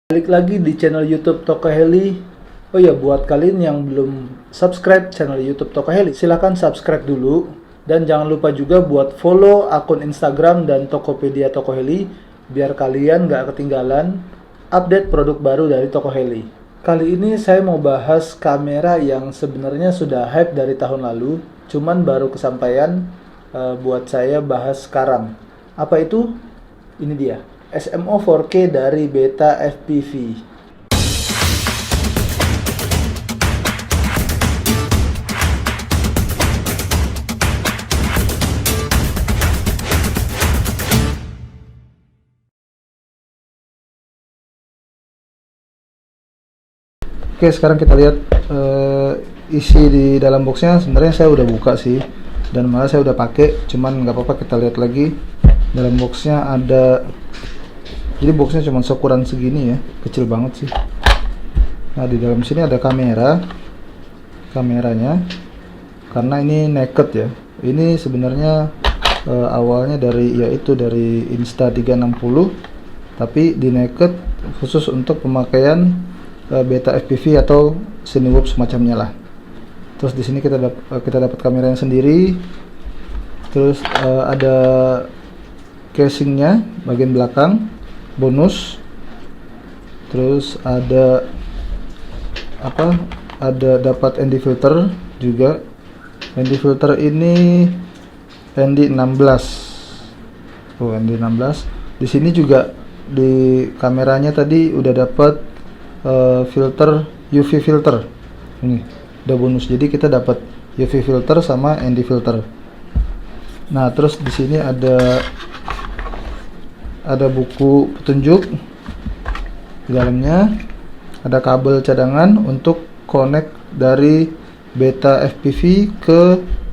Balik lagi di channel YouTube Toko Heli. Oh ya, buat kalian yang belum subscribe channel YouTube Toko Heli, silahkan subscribe dulu. Dan jangan lupa juga buat follow akun Instagram dan Tokopedia Toko Heli, biar kalian gak ketinggalan update produk baru dari Toko Heli. Kali ini saya mau bahas kamera yang sebenarnya sudah hype dari tahun lalu, cuman baru kesampaian buat saya bahas sekarang. Apa itu? Ini dia. SMO 4K dari Beta FPV. Oke, sekarang kita lihat isi di dalam boxnya. Sebenarnya saya udah buka sih, dan malah saya udah pakai, cuman nggak apa-apa, kita lihat lagi. Dalam boxnya ada, jadi boxnya cuma seukuran segini ya, kecil banget sih. Nah, di dalam sini ada kameranya, karena ini naked ya. Ini sebenarnya awalnya dari Insta360, tapi di naked khusus untuk pemakaian Beta FPV atau Cinewoop semacamnya lah. Terus di sini kita dapat kameranya sendiri. Terus ada casingnya bagian belakang bonus. Terus ada dapat ND filter juga. ND filter ini ND16. Oh, ND16. Di sini juga di kameranya tadi udah dapat filter UV filter. Ini udah bonus. Jadi kita dapat UV filter sama ND filter. Nah, terus di sini ada buku petunjuk. Di dalamnya ada kabel cadangan untuk connect dari Beta FPV ke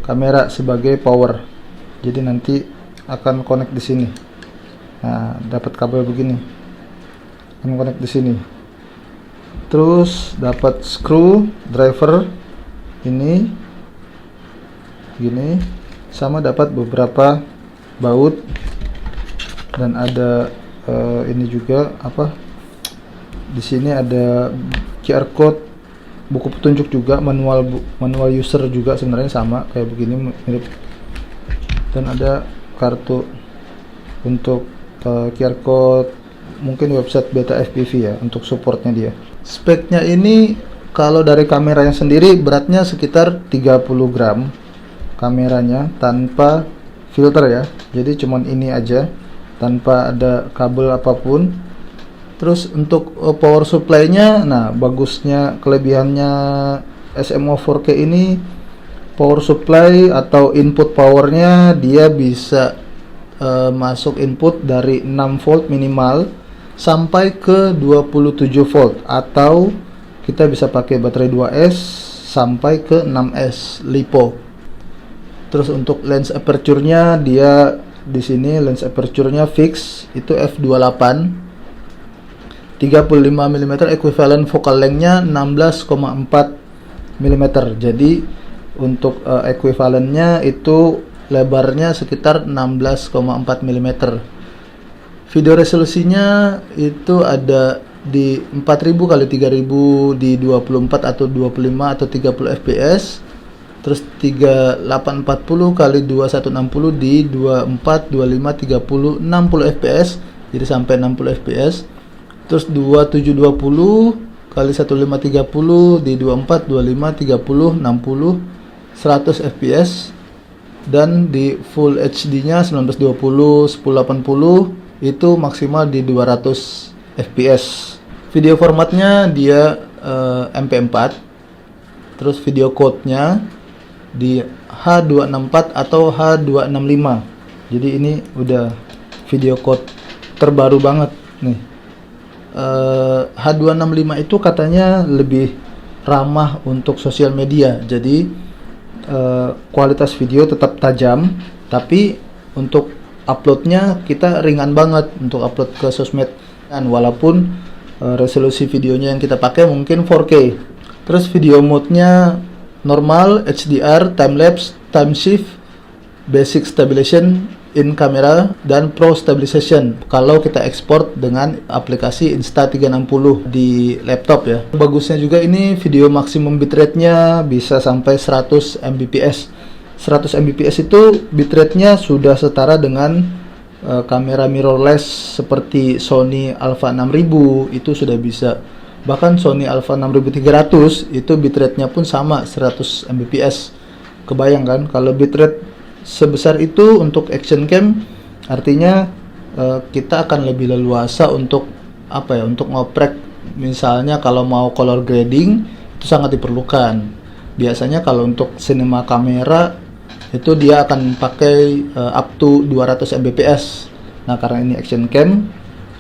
kamera sebagai power. Jadi nanti akan connect di sini. Nah, dapat kabel begini. Akan connect di sini. Terus dapat screw driver ini gini, sama dapat beberapa baut, dan ada ini juga di sini ada QR code, buku petunjuk juga, manual user juga sebenarnya sama kayak begini, mirip. Dan ada kartu untuk QR code, mungkin website Beta FPV ya, untuk supportnya dia. Speknya ini kalau dari kameranya sendiri beratnya sekitar 30 gram kameranya, tanpa filter ya. Jadi cuman ini aja, tanpa ada kabel apapun. Terus untuk power supply-nya, nah bagusnya, kelebihannya SMO 4K ini, power supply atau input powernya dia bisa masuk input dari 6 volt minimal sampai ke 27 volt, atau kita bisa pakai baterai 2S sampai ke 6S LiPo. Terus untuk lens aperture-nya, dia di sini lens aperture-nya fix itu f28, 35 mm, equivalent focal length-nya 16,4 mm. Jadi untuk equivalent-nya itu lebarnya sekitar 16,4 mm. Video resolusinya itu ada di 4000 x 3000 di 24 atau 25 atau 30 fps. Terus 3840 x 2160 di 24, 25, 30, 60 fps. Jadi sampai 60 fps. Terus 2720 x 1530 di 24, 25, 30, 60, 100 fps. Dan di full HD-nya 1920 1080 itu maksimal di 200 fps. Video formatnya dia MP4. Terus video code-nya di H264 atau H265. Jadi ini udah video code terbaru banget nih. H265 itu katanya lebih ramah untuk sosial media. Jadi kualitas video tetap tajam, tapi untuk uploadnya kita ringan banget untuk upload ke sosmed. Dan walaupun resolusi videonya yang kita pakai mungkin 4K. Terus video mode-nya normal, HDR, time lapse, time shift, basic stabilization, in camera dan pro stabilization kalau kita ekspor dengan aplikasi Insta360 di laptop ya. Bagusnya juga ini video maksimum bitrate-nya bisa sampai 100 Mbps. 100 Mbps itu bitrate-nya sudah setara dengan kamera mirrorless seperti Sony Alpha 6000 itu sudah bisa. Bahkan Sony Alpha 6300 itu bitrate-nya pun sama 100 Mbps. Kebayang kan kalau bitrate sebesar itu untuk action cam, artinya kita akan lebih leluasa untuk apa ya, untuk ngoprek. Misalnya kalau mau color grading itu sangat diperlukan. Biasanya kalau untuk cinema kamera itu dia akan pakai up to 200 Mbps. Nah karena ini action cam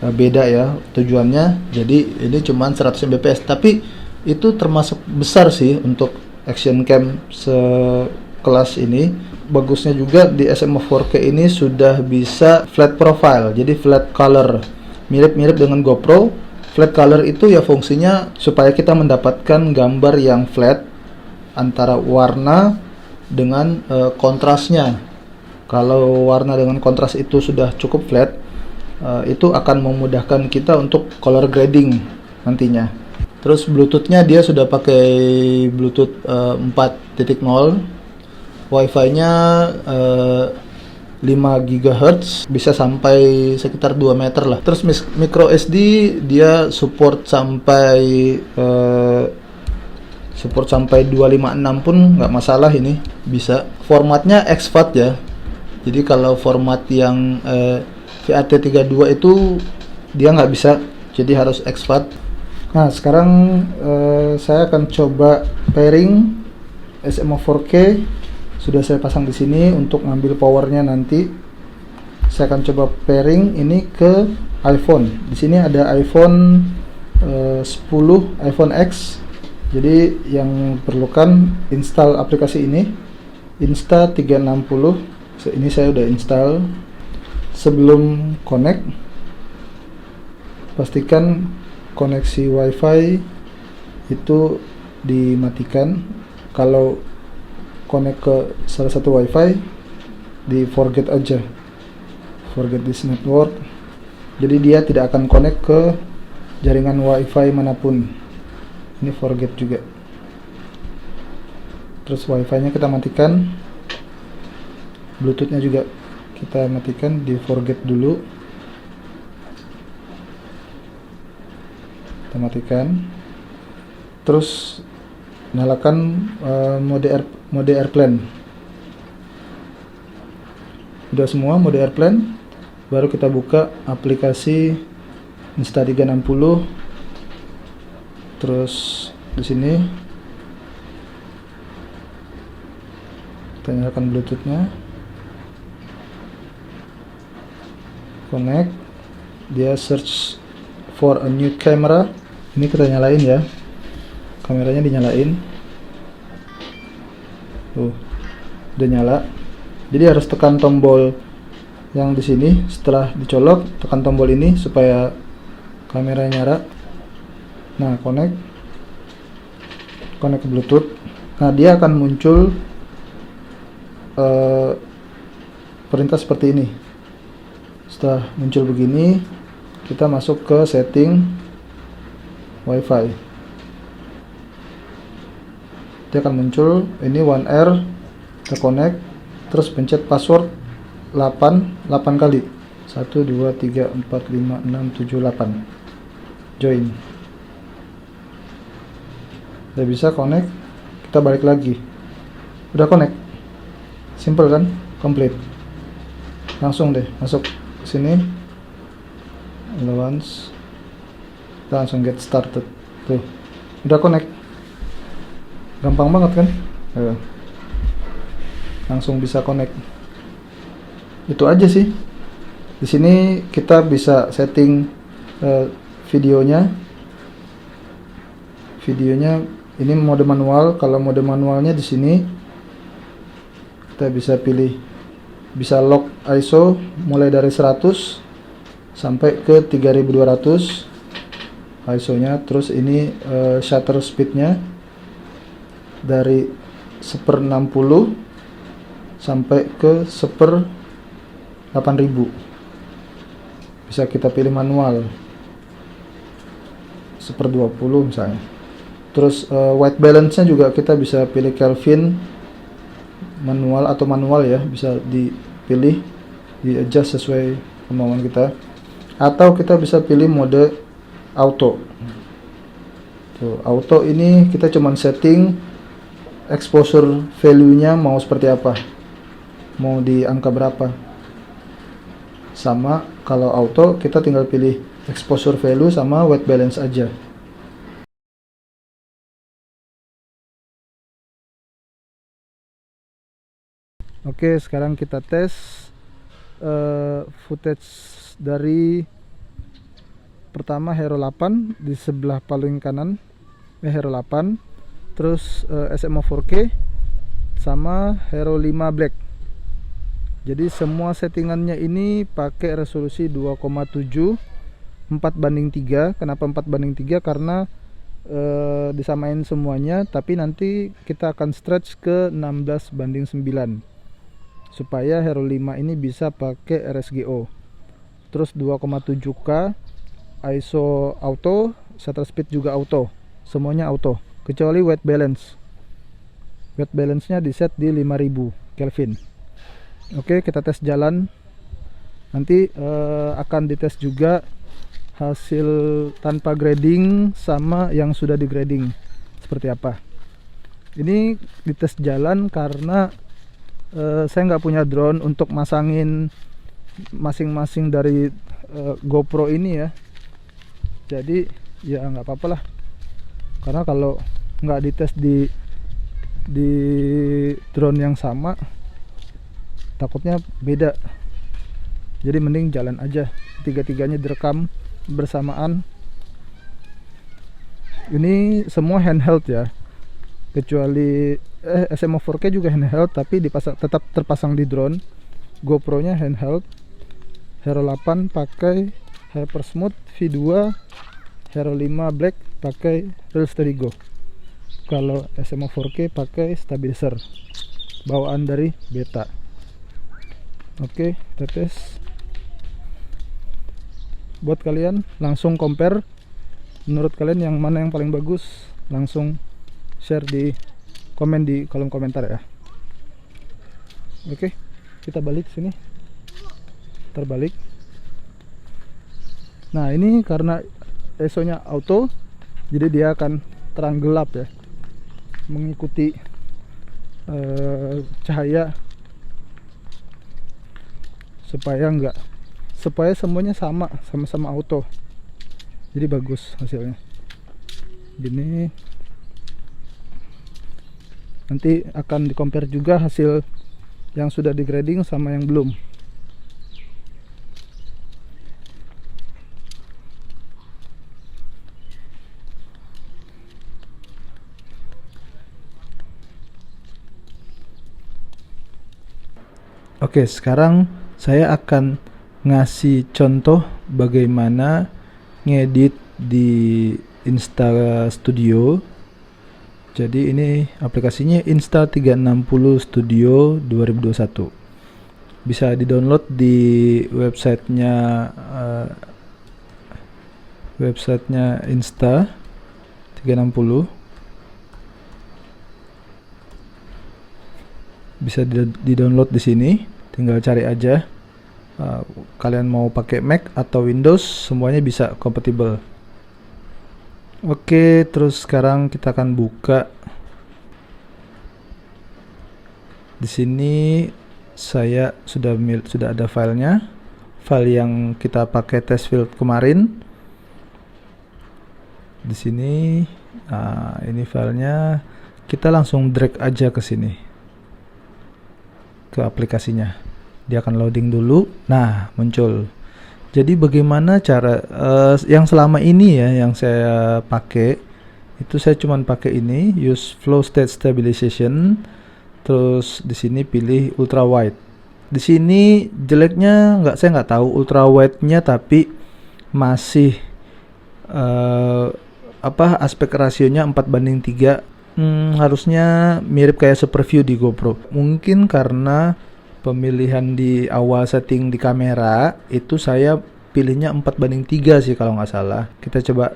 beda ya tujuannya, jadi ini cuma 100 Mbps, tapi itu termasuk besar sih untuk action cam sekelas ini. Bagusnya juga di SMO4K ini sudah bisa flat profile, jadi flat color, mirip-mirip dengan GoPro. Flat color itu ya fungsinya supaya kita mendapatkan gambar yang flat antara warna dengan kontrasnya. Kalau warna dengan kontras itu sudah cukup flat, itu akan memudahkan kita untuk color grading nantinya. Terus Bluetooth-nya dia sudah pakai Bluetooth 4.0. Wi-Fi-nya 5 GHz, bisa sampai sekitar 2 meter lah. Terus micro SD dia support sampai 256 pun nggak masalah, ini bisa. Formatnya exFAT ya. Jadi kalau format yang FAT32 itu dia nggak bisa, jadi harus exFAT. Nah sekarang saya akan coba pairing SMO4K. Sudah saya pasang di sini untuk ngambil powernya nanti. Saya akan coba pairing ini ke iPhone. Di sini ada iPhone 10, iPhone X. Jadi yang perlukan install aplikasi ini, Insta360. Ini saya udah install. Sebelum connect, pastikan koneksi WiFi itu dimatikan. Kalau connect ke salah satu WiFi, di forget aja, forget this network. Jadi dia tidak akan connect ke jaringan WiFi manapun. Ini forget juga. Terus WiFi-nya kita matikan, Bluetooth-nya juga kita matikan, di forget dulu. Kita matikan. Terus nyalakan mode airplane. Udah semua mode airplane, baru kita buka aplikasi Insta360. Terus di sini kita nyalakan Bluetooth-nya, connect. Dia search for a new camera. Ini kita nyalain ya, kameranya dinyalain. Tuh, udah nyala. Jadi harus tekan tombol yang di sini. Setelah dicolok, tekan tombol ini supaya kameranya nyala. Nah, connect ke Bluetooth. Nah, dia akan muncul perintah seperti ini. Setelah muncul begini, kita masuk ke setting WiFi. Dia akan muncul ini One R, kita connect, terus pencet password 8 kali. 1 2 3 4 5 6 7 8. Join. Udah bisa connect, kita balik lagi. Udah connect. Simple kan? Complete. Langsung deh masuk ke sini. Allowance. Kita langsung get started. Tuh. Udah connect. Gampang banget kan? Langsung bisa connect. Itu aja sih. Di sini kita bisa setting videonya. Videonya ini mode manual. Kalau mode manualnya di sini kita bisa pilih, bisa lock ISO mulai dari 100 sampai ke 3200 ISO-nya. Terus ini shutter speed-nya dari 1/60 sampai ke 1/50. 8000. Bisa kita pilih manual 1/20 misalnya. Terus white balance nya juga kita bisa pilih Kelvin manual atau manual ya, bisa dipilih, di adjust sesuai kemauan kita, atau kita bisa pilih mode auto. Tuh, auto ini kita cuman setting exposure value-nya mau seperti apa, mau di angka berapa. Sama kalau auto kita tinggal pilih exposure value sama white balance aja. Oke, sekarang kita tes footage dari pertama Hero 8 di sebelah paling kanan, Hero 8, terus SMO 4K sama Hero 5 Black. Jadi semua settingannya ini pakai resolusi 2,7 4:3. Kenapa 4:3? Karena disamain semuanya, tapi nanti kita akan stretch ke 16:9 supaya Hero 5 ini bisa pakai RSGO. Terus 2,7K, ISO auto, shutter speed juga auto, semuanya auto kecuali white balance. White balance nya di set di 5000 Kelvin. Oke, kita tes jalan. Nanti akan dites juga hasil tanpa grading sama yang sudah di grading seperti apa. Ini dites jalan karena saya nggak punya drone untuk masangin masing-masing dari GoPro ini ya. Jadi ya nggak apa-apa lah, karena kalau nggak dites di drone yang sama takutnya beda. Jadi mending jalan aja, tiga-tiganya direkam bersamaan. Ini semua handheld ya, kecuali SMO 4K juga handheld, tapi tetap terpasang di drone. GoPro nya handheld. Hero 8 pakai Hyper Smooth V2, Hero 5 Black pakai Real Steady Go. Kalau SMO 4K pakai stabilizer bawaan dari Beta. Oke, kita tes. Buat kalian langsung compare, menurut kalian yang mana yang paling bagus, langsung share di komen di kolom komentar ya. Oke, kita balik sini, terbalik. Nah, ini karena ISO nya auto, jadi dia akan terang gelap ya, mengikuti cahaya, supaya semuanya sama-sama auto, jadi bagus hasilnya. Gini, nanti akan di compare juga hasil yang sudah di grading sama yang belum. Oke, sekarang saya akan ngasih contoh bagaimana ngedit di Insta Studio. Jadi ini aplikasinya Insta360 Studio 2021. Bisa di-download di websitenya Insta360. Bisa di-download di sini, tinggal cari aja. Kalian mau pakai Mac atau Windows, semuanya bisa kompatibel. Oke, terus sekarang kita akan buka. Di sini saya sudah ada filenya, file yang kita pakai test field kemarin. Di sini, ini filenya. Kita langsung drag aja ke sini, ke aplikasinya. Dia akan loading dulu. Nah, muncul. Jadi bagaimana cara yang selama ini ya yang saya pakai itu, saya cuman pakai ini, use flow state stabilization. Terus di sini pilih ultra wide. Di sini jeleknya saya nggak tahu ultra wide-nya, tapi masih aspek rasionya 4:3. Harusnya mirip kayak super view di GoPro. Mungkin karena pemilihan di awal setting di kamera itu saya pilihnya 4:3 sih kalau nggak salah. Kita coba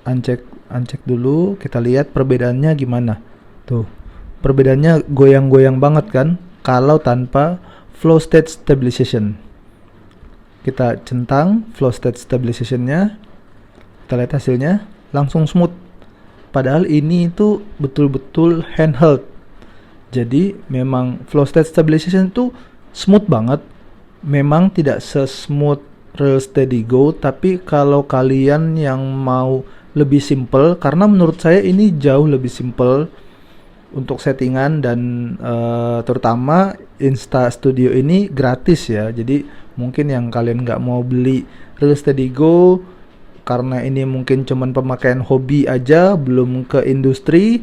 uncheck dulu, kita lihat perbedaannya gimana. Tuh, perbedaannya goyang-goyang banget kan kalau tanpa flow state stabilization. Kita centang flow state stabilization-nya, kita lihat hasilnya langsung smooth. Padahal ini itu betul-betul handheld. Jadi memang flow state stabilization itu smooth banget. Memang tidak se-smooth Real Steady Go, tapi kalau kalian yang mau lebih simple, karena menurut saya ini jauh lebih simple untuk settingan dan terutama Insta Studio ini gratis ya. Jadi mungkin yang kalian nggak mau beli Real Steady Go karena ini mungkin cuman pemakaian hobi aja, belum ke industri,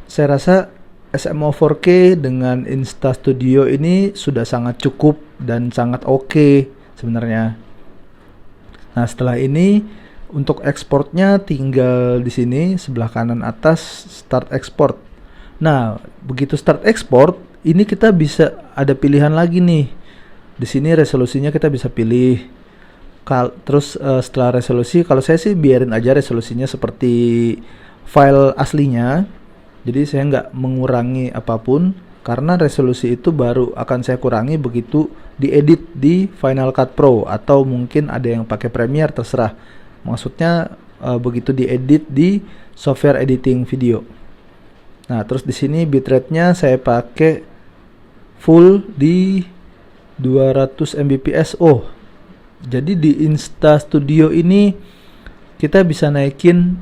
saya rasa SMO 4K dengan Insta Studio ini sudah sangat cukup dan sangat oke sebenarnya. Nah, setelah ini untuk ekspornya tinggal di sini sebelah kanan atas start export. Nah, begitu start export, ini kita bisa ada pilihan lagi nih. Di sini resolusinya kita bisa pilih. Terus setelah resolusi, kalau saya sih biarin aja resolusinya seperti file aslinya. Jadi saya nggak mengurangi apapun, karena resolusi itu baru akan saya kurangi begitu diedit di Final Cut Pro, atau mungkin ada yang pakai Premiere, terserah. Maksudnya begitu diedit di software editing video. Nah, terus di sini bitrate-nya saya pakai full di 200 Mbps. Oh, jadi di Insta Studio ini kita bisa naikin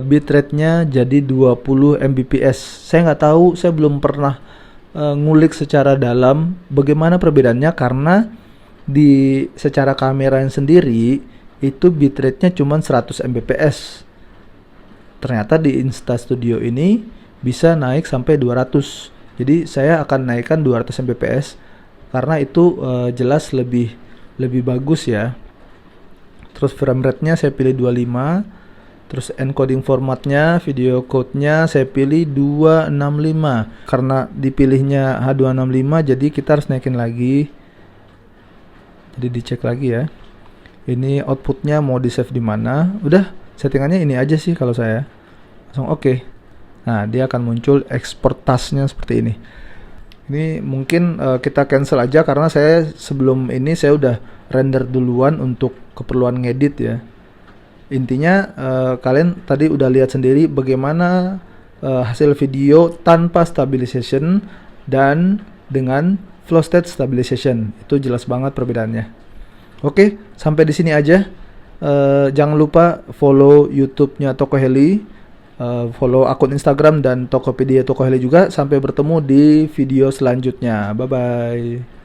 bitrate-nya jadi 20 Mbps. Saya nggak tahu, saya belum pernah ngulik secara dalam bagaimana perbedaannya, karena di secara kamera yang sendiri itu bitrate-nya cuma 100 Mbps. Ternyata di Insta Studio ini bisa naik sampai 200. Jadi saya akan naikkan 200 Mbps karena itu jelas lebih bagus ya. Terus frame rate-nya saya pilih 25. Terus encoding formatnya, video code-nya saya pilih 265. Karena dipilihnya H265 jadi kita harus naikin lagi. Jadi dicek lagi ya. Ini outputnya mau di save di mana. Udah, settingannya ini aja sih kalau saya. Langsung oke. Nah, dia akan muncul export task-nya seperti ini. Ini mungkin kita cancel aja karena saya sebelum ini saya udah render duluan untuk keperluan ngedit ya. Intinya kalian tadi udah lihat sendiri bagaimana hasil video tanpa stabilization dan dengan flow state stabilization. Itu jelas banget perbedaannya. Oke, sampai di sini aja. Jangan lupa follow YouTube-nya Toko Heli, follow akun Instagram dan Tokopedia Toko Heli juga. Sampai bertemu di video selanjutnya. Bye bye.